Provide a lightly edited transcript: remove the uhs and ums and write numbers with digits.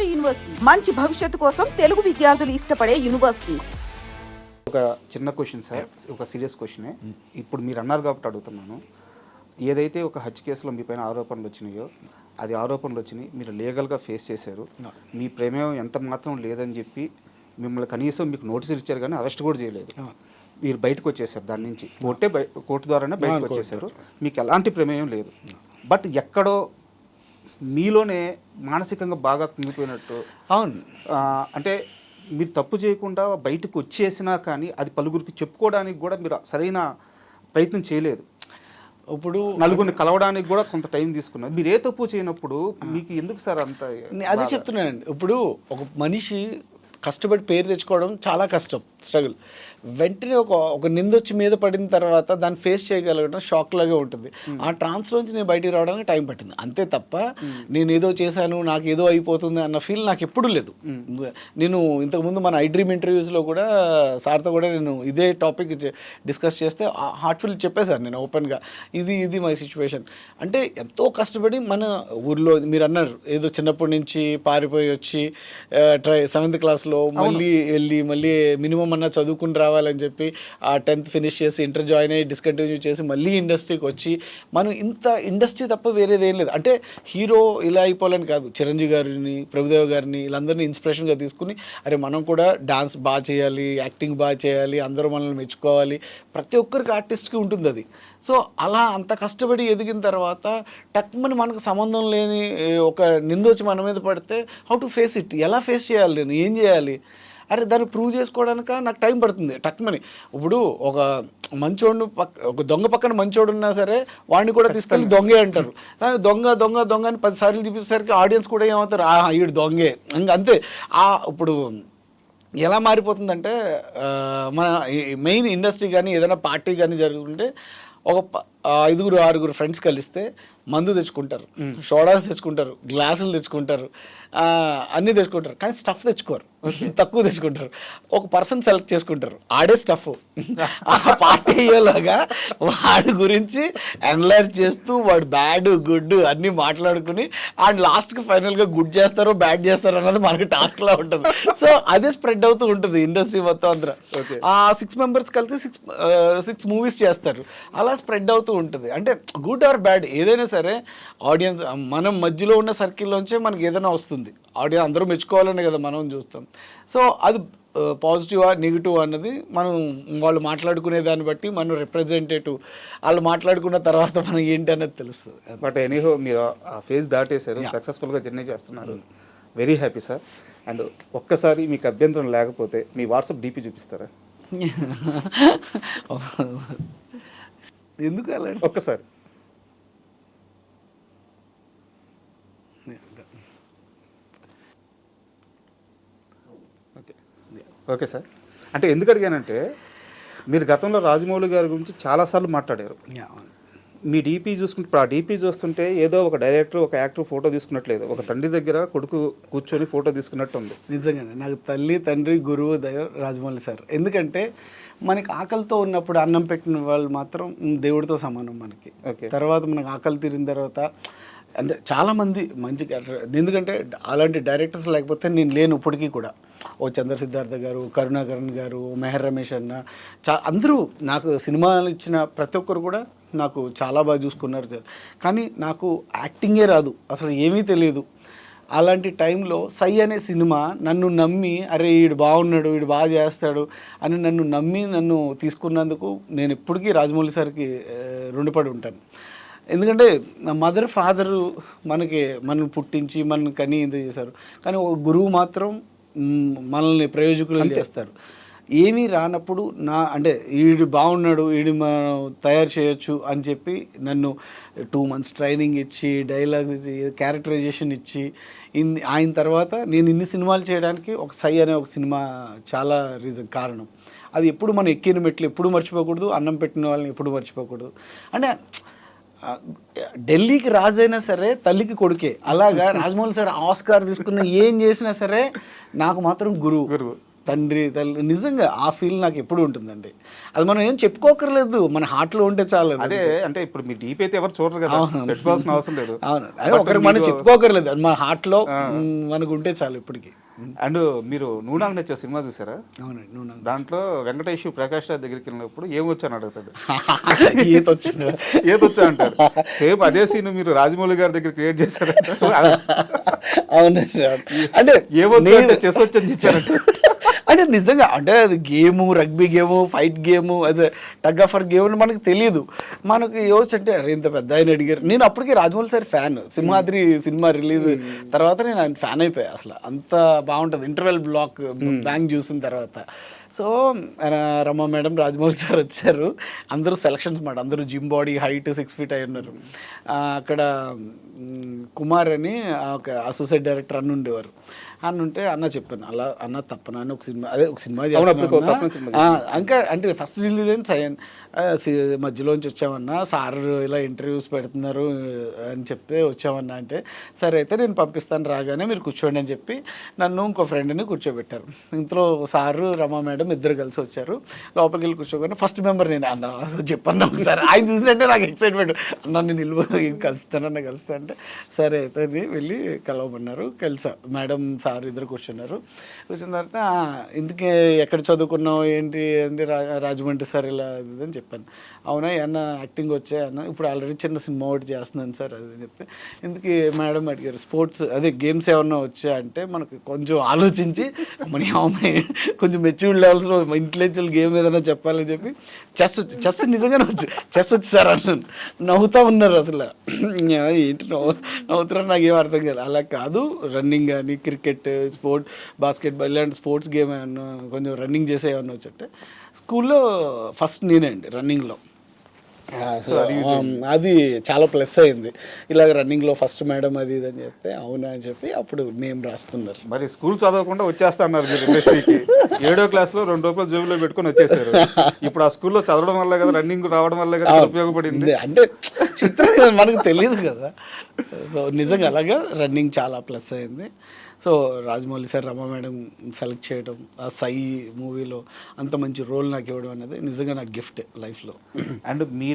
నాడు యూనివర్సిటీ మంచి భవిష్యత్తు కోసం తెలుగు విద్యార్థులు ఇష్టపడే యూనివర్సిటీ. ఒక చిన్న క్వశ్చన్ సార్, ఒక సీరియస్ క్వశ్చనే. ఇప్పుడు మీరు అన్నారు కాబట్టి అడుగుతున్నాను. ఏదైతే ఒక హత్య కేసులో మీ పైన ఆరోపణలు వచ్చినాయో, అది ఆరోపణలు వచ్చినాయి, మీరు లీగల్గా ఫేస్ చేశారు. మీ ప్రమేయం ఎంత మాత్రం లేదని చెప్పి మిమ్మల్ని కనీసం మీకు నోటీసులు ఇచ్చారు కానీ అరెస్ట్ కూడా చేయలేదు. మీరు బయటకు వచ్చేసారు దాని నుంచి, కోర్టు ద్వారానే బయటకు వచ్చేసారు. మీకు ఎలాంటి ప్రమేయం లేదు. బట్ ఎక్కడో మీలోనే మానసికంగా బాగా కుంగిపోయినట్టు. అవును, అంటే మీరు తప్పు చేయకుండా బయటకు వచ్చేసినా కానీ అది పలుగురికి చెప్పుకోవడానికి కూడా మీరు సరైన ప్రయత్నం చేయలేదు. ఇప్పుడు నలుగురిని కలవడానికి కూడా కొంత టైం తీసుకున్నారు. మీరు ఏ తప్పు చేయనప్పుడు మీకు ఎందుకు సార్ అంత? అదే చెప్తున్నానండి. ఇప్పుడు ఒక మనిషి కష్టపడి పేరు తెచ్చుకోవడం చాలా కష్టం, స్ట్రగుల్. వెంటనే ఒక నిందొచ్చి మీద పడిన తర్వాత దాన్ని ఫేస్ చేయగలగడం షాక్ లాగే ఉంటుంది. ఆ ట్రాన్స్లోంచి నేను బయటికి రావడానికి టైం పట్టింది, అంతే తప్ప నేను ఏదో చేశాను నాకు ఏదో అయిపోతుంది అన్న ఫీల్ నాకు ఎప్పుడూ లేదు. నేను ఇంతకుముందు మన ఐడ్రీమ్ ఇంటర్వ్యూస్లో కూడా సార్తో కూడా నేను ఇదే టాపిక్ డిస్కస్ చేస్తే హార్ట్ఫుల్ చెప్పేశాను నేను ఓపెన్గా, ఇది మై సిచ్యువేషన్. అంటే ఎంతో కష్టపడి మన ఊర్లో మీరు అన్నారు ఏదో చిన్నప్పటి నుంచి పారిపోయి వచ్చి 7th క్లాస్లో మళ్ళీ మినిమం అన్న చదువుకుని రావాలని చెప్పి ఆ 10th ఫినిష్ చేసి ఇంటర్ జాయిన్ అయ్యి డిస్కంటిన్యూ చేసి మళ్ళీ ఇండస్ట్రీకి వచ్చి మనం ఇంత ఇండస్ట్రీ తప్ప వేరేది ఏం లేదు. అంటే హీరో ఇలా అయిపోవాలని కాదు, చిరంజీవి గారిని, ప్రభుదేవ గారిని వీళ్ళందరినీ ఇన్స్పిరేషన్గా తీసుకుని అరే మనం కూడా డాన్స్ బాగా చేయాలి, యాక్టింగ్ బాగా చేయాలి, అందరూ మనల్ని మెచ్చుకోవాలి, ప్రతి ఒక్కరికి ఆర్టిస్ట్కి ఉంటుంది అది. సో అలా అంత కష్టపడి ఎదిగిన తర్వాత టక్మని మనకు సంబంధం లేని ఒక నిందొచ్చి మన మీద పడితే హౌ టు ఫేస్ ఇట్, ఎలా ఫేస్ చేయాలి, నేను ఏం చేయాలి, అరే దాన్ని ప్రూవ్ చేసుకోవడానికి నాకు టైం పడుతుంది టక్మని. ఇప్పుడు ఒక మంచోడు ఒక దొంగ పక్కన మంచోడు ఉన్నా సరే వాడిని కూడా తీసుకెళ్ళి దొంగే అంటారు. దాన్ని దొంగ దొంగ దొంగ అని 10 సార్లు చూపించేసరికి ఆడియన్స్ కూడా ఏమవుతారు, ఈడు దొంగే ఇంకా అంతే. ఇప్పుడు ఎలా మారిపోతుందంటే మన మెయిన్ ఇండస్ట్రీ కానీ ఏదైనా పార్టీ కానీ జరుగుతుంటే ఒక 5-6 ఫ్రెండ్స్ కలిస్తే మందు తెచ్చుకుంటారు, సోడాస్ తెచ్చుకుంటారు, గ్లాసులు తెచ్చుకుంటారు, అన్నీ తెచ్చుకుంటారు, కానీ స్టఫ్ తెచ్చుకోరు, తక్కువ తెచ్చుకుంటారు. ఒక పర్సన్ సెలెక్ట్ చేసుకుంటారు, ఆడే స్టఫ్. ఆ పార్టీ అయ్యేలాగా వాడి గురించి అనలైజ్ చేస్తూ వాడు బ్యాడ్ గుడ్ అన్నీ మాట్లాడుకుని అండ్ లాస్ట్కి ఫైనల్గా గుడ్ చేస్తారో బ్యాడ్ చేస్తారో అన్నది మనకి టాస్క్లా ఉంటుంది. సో అదే స్ప్రెడ్ అవుతూ ఉంటుంది ఇండస్ట్రీ మొత్తం అందరూ. ఆ 6 మెంబర్స్ కలిసి 6 మూవీస్ చేస్తారు, అలా స్ప్రెడ్ అవుతూ ఉంటుంది. అంటే గుడ్ ఆర్ బ్యాడ్ ఏదైనా సరే ఆడియన్స్ మనం మధ్యలో ఉన్న సర్కిల్లోంచే మనకి ఏదైనా వస్తుంది. ఆడియన్స్ అందరూ మెచ్చుకోవాలనే కదా మనం చూస్తాం. సో అది పాజిటివా నెగిటివ్ అన్నది మనం వాళ్ళు మాట్లాడుకునే దాన్ని బట్టి మనం రిప్రజెంటేటివ్ వాళ్ళు మాట్లాడుకున్న తర్వాత మనం ఏంటి అనేది తెలుస్తుంది. బట్ ఎనీహో మీరు ఆ ఫేజ్ దాటేశారు, సక్సెస్ఫుల్గా జర్నీ చేస్తున్నారు, వెరీ హ్యాపీ సార్. అండ్ ఒక్కసారి మీకు అభ్యంతరం లేకపోతే మీ వాట్సాప్ డీపీ చూపిస్తారా? ఎందుకు అలా ఒక్కసారి ఓకే సార్. అంటే ఎందుకు అడిగానంటే మీరు గతంలో రాజమౌళి గారి గురించి చాలాసార్లు మాట్లాడారు. మీ డీపీ చూసుకుంటే ఇప్పుడు ఆ డీపీ చూస్తుంటే ఏదో ఒక డైరెక్టర్ ఒక యాక్టర్ ఫోటో తీసుకున్నట్లేదు, ఒక తండ్రి దగ్గర కొడుకు కూర్చొని ఫోటో తీసుకున్నట్టు ఉంది. నిజంగానే నాకు తల్లి తండ్రి గురువు దైవం రాజమౌళి సార్. ఎందుకంటే మనకి ఆకలితో ఉన్నప్పుడు అన్నం పెట్టిన వాళ్ళు మాత్రం దేవుడితో సమానం మనకి. తర్వాత మనకు ఆకలి తీరిన తర్వాత అంటే చాలామంది మంచి క్యారెక్టర్, ఎందుకంటే అలాంటి డైరెక్టర్స్ లేకపోతే నేను లేను ఇప్పటికీ కూడా. ఓ చంద్ర సిద్ధార్థ గారు, కరుణాకరణ్ గారు, మెహర్ రమేష్ అన్న, అందరూ నాకు సినిమాలు ఇచ్చిన ప్రతి ఒక్కరు కూడా నాకు చాలా బాగా చూసుకున్నారు. కానీ నాకు యాక్టింగే రాదు, అసలు ఏమీ తెలియదు. అలాంటి టైంలో సై అనే సినిమా నన్ను నమ్మి అరే వీడు బాగున్నాడు, వీడు బాగా చేస్తాడు అని నన్ను తీసుకున్నందుకు నేను ఎప్పటికీ రాజమౌళి సార్కి రుణపడి ఉంటాను. ఎందుకంటే నా మదర్ ఫాదరు మనల్ని పుట్టించి మనల్ని కని ఇది చేశారు, కానీ ఒక గురువు మాత్రం మనల్ని ప్రయోజకులు చేస్తారు. ఏమీ రానప్పుడు అంటే వీడు బాగున్నాడు, వీడు మనం తయారు చేయొచ్చు అని చెప్పి నన్ను 2 months ట్రైనింగ్ ఇచ్చి డైలాగ్ క్యారెక్టరైజేషన్ ఇచ్చి ఆయన తర్వాత నేను ఇన్ని సినిమాలు చేయడానికి ఒక సై అనే ఒక సినిమా చాలా కారణం. అది ఎప్పుడు మనం ఎక్కిన మెట్లు ఎప్పుడు మర్చిపోకూడదు, అన్నం పెట్టిన వాళ్ళని ఎప్పుడు మర్చిపోకూడదు. అంటే ఢిల్లీకి రాజైనా సరే తల్లికి కొడుకే, అలాగా రాజమౌళి సార్ ఆస్కార్ తీసుకున్న ఏం చేసినా సరే నాకు మాత్రం గురువు. తండ్రి తల్లి నిజంగా ఆ ఫీల్ నాకు ఎప్పుడు ఉంటుందండి. అది మనం ఏం చెప్పుకోకర్లేదు, మన హార్ట్లో ఉంటే చాలు. అదే అంటే ఇప్పుడు మీ డీప్ అయితే ఎవరు చూడరు కదా, పెట్టుకోవాల్సిన అవసరం లేదు. అవును, అదే ఒకరికి మనం చెప్పుకోకర్లేదు, అది మన హార్ట్లో మనకు ఉంటే చాలు ఇప్పటికి. అండ్ మీరు నూనాకు నచ్చే సినిమా చూసారా? అవునండి, నువ్వు దాంట్లో వెంకటేష్ ప్రకాష్ రాజ్ దగ్గరికి వెళ్ళినప్పుడు ఏమొచ్చు అని అడుగుతాడు, ఈత వచ్చింది. ఏదొచ్చా అంటారు. సేమ్ అదే సీన్ మీరు రాజమౌళి గారి దగ్గర క్రియేట్ చేశారు. అవునండి, అంటే ఏమొచ్చు అంటే చెస్ వచ్చు అని చెప్పారంటే అంటే నిజంగా అంటే అది game, rugby game, fight game, అదే టగ్ ఆఫ్ వార్ గేమ్ అని మనకు తెలియదు. మనకి యోచ్ అంటే అరే ఇంత పెద్ద ఆయన అడిగారు. నేను అప్పటికి Rajamouli sir fan, Simhadri cinema release తర్వాత నేను ఆయన ఫ్యాన్ అయిపోయా. అసలు అంత బాగుంటుంది ఇంటర్వెల్ బ్లాక్ బ్యాంక్ చూసిన తర్వాత. So Rama madam, Rajamouli sir వచ్చారు, అందరూ సెలక్షన్స్ మాట, అందరూ జిమ్ బాడీ, హైట్ 6 feet అయి ఉన్నారు. అక్కడ కుమార్ అని ఒక అసోసియేట్ డైరెక్టర్ అన్న ఉండేవారు. అన్న ఉంటే అన్న చెప్పాను, అలా అన్న తప్పన అని ఒక సినిమా ఇంకా అంటే ఫస్ట్ రిలీజ్ అయిన మధ్యలోంచి వచ్చామన్నా, సార్ ఇలా ఇంటర్వ్యూస్ పెడుతున్నారు అని చెప్తే వచ్చామన్నా అంటే, సరే అయితే నేను పంపిస్తాను, రాగానే మీరు కూర్చోండి అని చెప్పి నన్ను ఇంకో ఫ్రెండ్ని కూర్చోబెట్టారు. ఇంట్లో సారు, రమా మేడం ఇద్దరు కలిసి వచ్చారు. లోపలికి వెళ్ళి కూర్చోగానే ఫస్ట్ మెంబర్ నేను. అన్న చెప్పన్నా ఒకసారి, ఆయన చూసినట్టే నాకు ఎక్సైట్మెంట్, అన్న నేను కలుస్తానన్న కలుస్తా అంటే సరే అయితే వెళ్ళి కలవమన్నారు. కలిసా మేడం సార్ ఇద్దరు కూర్చున్నారు. కూర్చున్న తర్వాత ఇందుకే ఎక్కడ చదువుకున్నావు ఏంటి అంటే రాజమండ్రి సార్ ఇలా అని చెప్పాను. అవునా అన్న యాక్టింగ్ వచ్చా అన్న, ఇప్పుడు ఆల్రెడీ చిన్న సినిమా ఒకటి చేస్తున్నాను సార్ అది చెప్తే, ఎందుకు మేడం అడిగారు స్పోర్ట్స్ అదే గేమ్స్ ఏమన్నా వచ్చా అంటే, మనకు కొంచెం ఆలోచించి మన అమ్మాయి కొంచెం మెచ్యూర్డ్ లెవెల్స్లో ఇంటెలెక్చువల్ గేమ్ ఏదైనా చెప్పాలని చెప్పి చెస్ నిజంగానే చెస్ వచ్చి సార్ అన్నాను. నవ్వుతూ ఉన్నారు అసలు, ఏంటి నవ్వుతున్నారు నాకేం అర్థం కాదు. అలా కాదు, రన్నింగ్ కానీ క్రికెట్, స్పోర్ట్, బాస్కెట్బాల్ ఇలాంటి స్పోర్ట్స్ గేమ్ ఏమన్నా కొంచెం రన్నింగ్ చేసే ఏమన్నా వచ్చంటే, స్కూల్లో ఫస్ట్ నేనే అండి రన్నింగ్లో. సో అది చాలా ప్లస్ అయింది. ఇలాగ రన్నింగ్లో ఫస్ట్ మేడం అది ఇది అని చెప్తే అవునా అని చెప్పి అప్పుడు నేమ్ రాసుకున్నారు. మరి స్కూల్ చదవకుండా వచ్చేస్తా అన్నారు మీరు ఇండస్ట్రీకి. 7వ క్లాస్లో 2 రూపాయలు జేబులో పెట్టుకొని వచ్చేసారు. ఇప్పుడు ఆ స్కూల్లో చదవడం వల్ల కదా, రన్నింగ్ రావడం వల్ల కదా ఉపయోగపడింది. అంటే చిత్రం మనకు తెలియదు కదా. సో నిజంగా అలాగా రన్నింగ్ చాలా ప్లస్ అయింది. సో రాజమౌళి సార్, రమా మేడం సెలెక్ట్ చేయడం, ఆ సై మూవీలో అంత మంచి రోల్ నాకు ఇవ్వడం అనేది నిజంగా నాకు గిఫ్ట్ లైఫ్లో. అండ్ మీరు